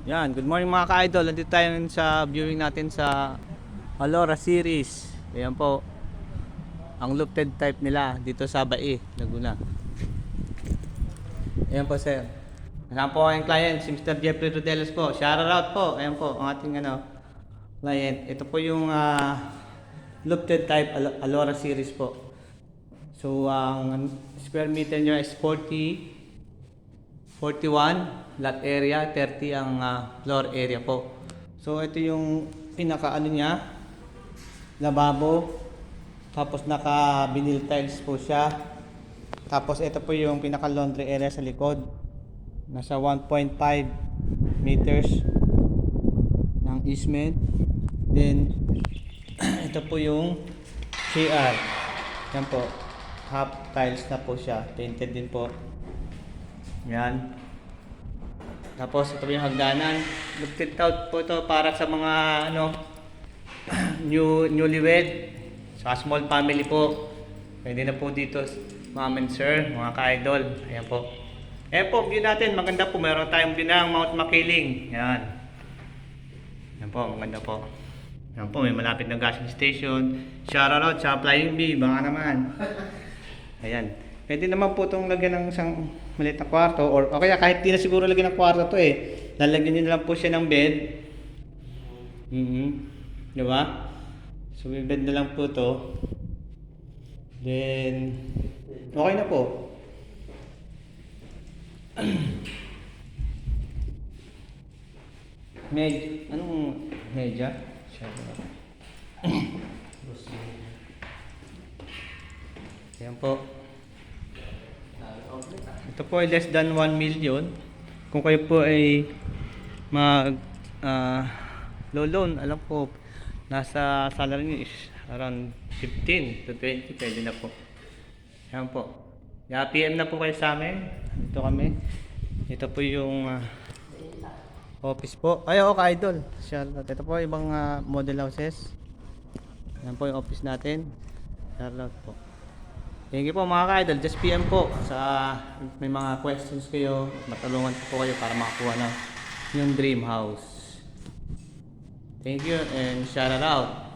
Yan, good morning mga ka-idol. Nandito tayo ngayon sa viewing natin sa Alora series. Ayan po, ang lofted type nila dito sa Bai, Laguna. Ayan po sir. Kasama po ang client, si Mr. Jeffrey Rodelos po. Shout out po. Ayan po, ang ating client. Ito po yung lofted type Alora series po. So, ang square meter nyo is 41 lot area, 30 ang floor area po. So ito yung pinaka niya, lababo, tapos naka vinyl tiles po siya. Tapos ito po yung pinaka laundry area sa likod, nasa 1.5 meters ng easement. Then ito po yung CR, yan po, half tiles na po siya, painted din po. Yan. Tapos ito yung hagdanan. Lofted out po ito para sa mga newlywed, sa small family po. Pwede na po dito, ma'am and sir, mga ka-idol. Ayan po. Ayan po, view natin. Maganda po. Meron tayong view ng Mount Makiling. Yan. Ayan po, maganda po. Ayan po, may malapit na gas station. Shoutout sa Flying Bee. Baka naman. Ayan. Pwede naman po itong lagyan ng isang maliit na kwarto, or kaya kahit di na siguro lagyan ng kwarto to lalagyan nyo na lang po siya ng bed. Di ba? So may bed na lang po to. Then okay na po. Anong medya? Ayan po. Ito po ay less than 1 million. Kung kayo po ay mag low loan, alam ko nasa salary niyo is around 15 to 20, pwede na po. Ayan po. PM na po kayo sa amin. Ito kami. Ito po yung office po. Ay, ka-idol. Ito po ibang model houses. Ayan po yung office natin. Charlotte po. Thank you po mga ka-idol. Just PM po sa may mga questions kayo. Matulungan po kayo para makakuha ng yung dream house. Thank you and shout out.